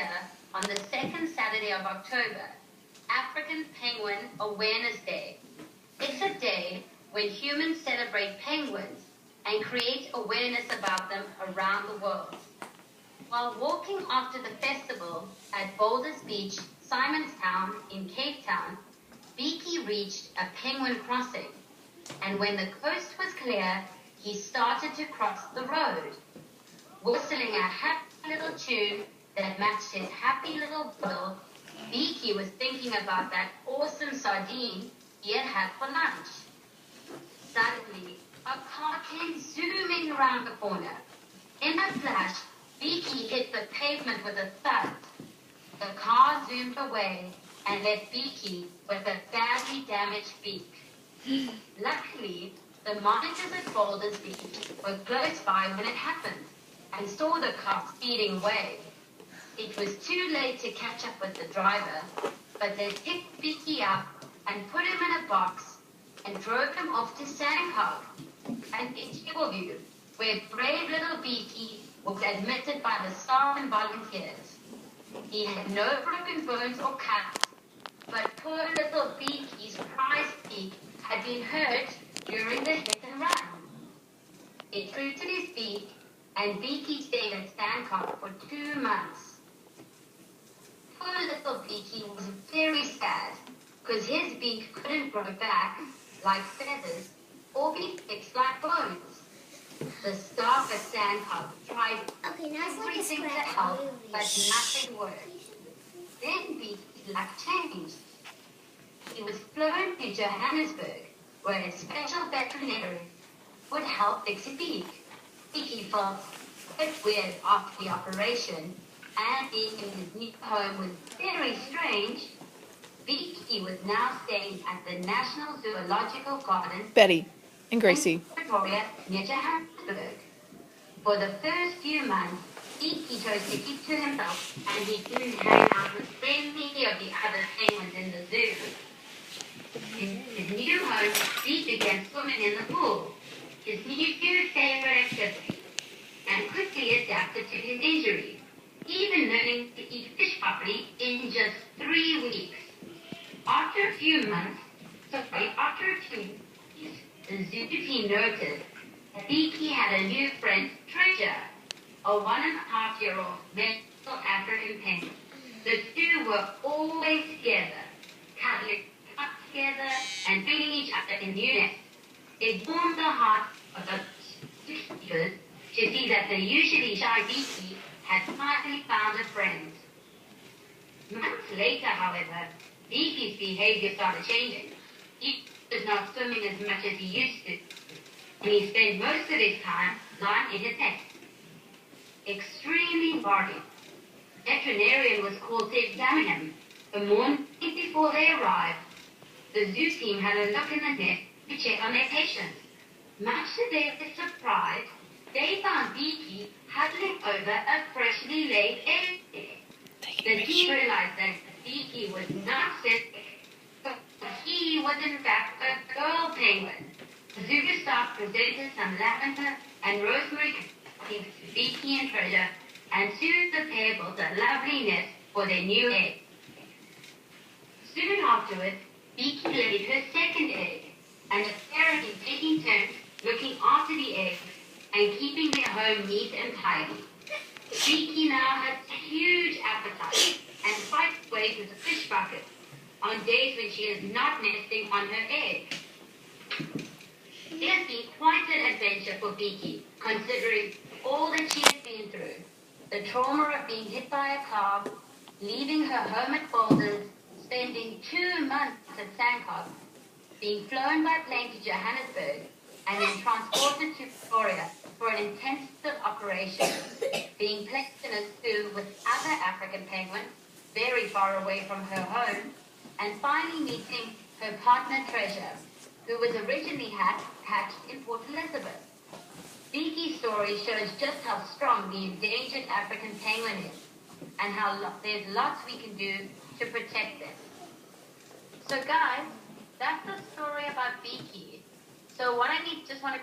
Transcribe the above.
year, on the second Saturday of October, African Penguin Awareness Day. It's a day when humans celebrate penguins and create awareness about them around the world. While walking after the festival at Boulders Beach, Simonstown in Cape Town, Beakie reached a penguin crossing, and when the coast was clear, he started to cross the road. Whistling a happy little tune that matched his happy little bill, Beakie was thinking about that awesome sardine he had had for lunch. Suddenly, a car came zooming around the corner. In a flash, Beakie hit the pavement with a thud. The car zoomed away and left Beakie with a badly damaged beak. Luckily, the monitors at Boulders Beach were close by when it happened and saw the car speeding away. It was too late to catch up with the driver, but they picked Beakie up and put him in a box and drove him off to Sandcog, an interview where brave little Beakie was admitted by the staff and volunteers. He had no broken bones or cuts, but poor little Beakie's prize beak had been hurt during the hit and run. It rooted his beak, and Beakie stayed at Sandcog for 2 months. Poor little Beakie was very sad, because his beak couldn't grow back like feathers or be fixed like bones. The staff at Sandcog tried everything to help, but nothing worked. Then Beakie's luck changed. He was flown to Johannesburg, where a special veterinarian would help fix his beak. Beakie felt a bit weird after the operation, and being in his new home was very strange. Beakie was now staying at the National Zoological Gardens, Betty and Gracie, Victoria, near Johannesburg. For the first few months, Beakie chose to keep to himself, and he didn't hang out with any of the other penguins in the zoo. In his new home, Beakie began swimming in the pool, his new favorite activity, and quickly adapted to his injury, even learning to eat fish properly in just 3 weeks. After a few weeks, the zoo team noted that Beakie had a new friend, Treasure, a 1.5-year-old male African penguin. The two were always together, cuddling up together and feeding each other in new nests. It warmed the hearts of the keepers to see that the usually shy Beakie had finally found a friend. Months later, however, Beakie's behavior started changing. He was not swimming as much as he used to, and he spent most of his time lying in his nest. Extremely worried, the veterinarian was called to examine him. The morning before they arrived, the zoo team had a look in the nest to check on their patients. Much to their surprise, they found Beakie huddling over a freshly laid egg. The team realized that Beakie was not sick, but he was in fact a girl penguin. The zoo staff presented some lavender and rosemary cookies to Beakie and Treasure and soon the pair built a lovely nest for their new egg. Soon afterwards, Beakie laid her second egg, and apparently taking turns looking after the eggs and keeping their home neat and tidy. Beakie now has a huge appetite and fights ways with a fish bucket on days when she is not nesting on her egg. It has been quite an adventure for Beakie, considering all that she has been through. The trauma of being hit by a car, leaving her home at Boulders, spending 2 months at Sandcog, being flown by plane to Johannesburg, and then transported to Victoria for an intensive operation, being placed in a zoo with other African penguins very far away from her home, and finally meeting her partner Treasure, who was originally hatched in Port Elizabeth. Beakie's story shows just how strong the endangered African penguin is, and how there's lots we can do to protect them. So guys, that's the story about Beakie. So what I just want to